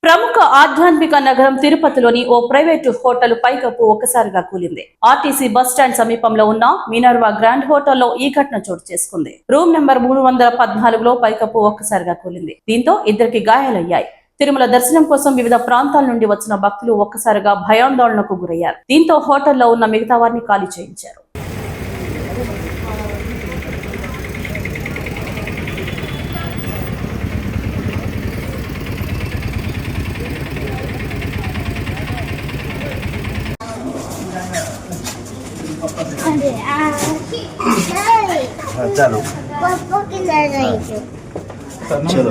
ప్రముఖ ఆధ్యాత్మిక నగరం తిరుపతిలోని ఓ ప్రైవేటు హోటల్ పైకప్పు ఒక్కసారిగా కూలింది. ఆర్టీసీ బస్టాండ్ సమీపంలో ఉన్న మినర్వా గ్రాండ్ హోటల్లో ఈ ఘటన చోటు చేసుకుంది. రూమ్ నెంబర్ 314లో పైకప్పు ఒక్కసారిగా కూలింది. దీంతో ఇద్దరికి గాయాలయ్యాయి. తిరుమల దర్శనం కోసం వివిధ ప్రాంతాల నుండి వచ్చిన భక్తులు ఒక్కసారిగా భయాందోళనకు గురయ్యారు. దీంతో హోటల్లో ఉన్న మిగతా వారిని ఖాళీ చేయించారు. चलो चलो चलो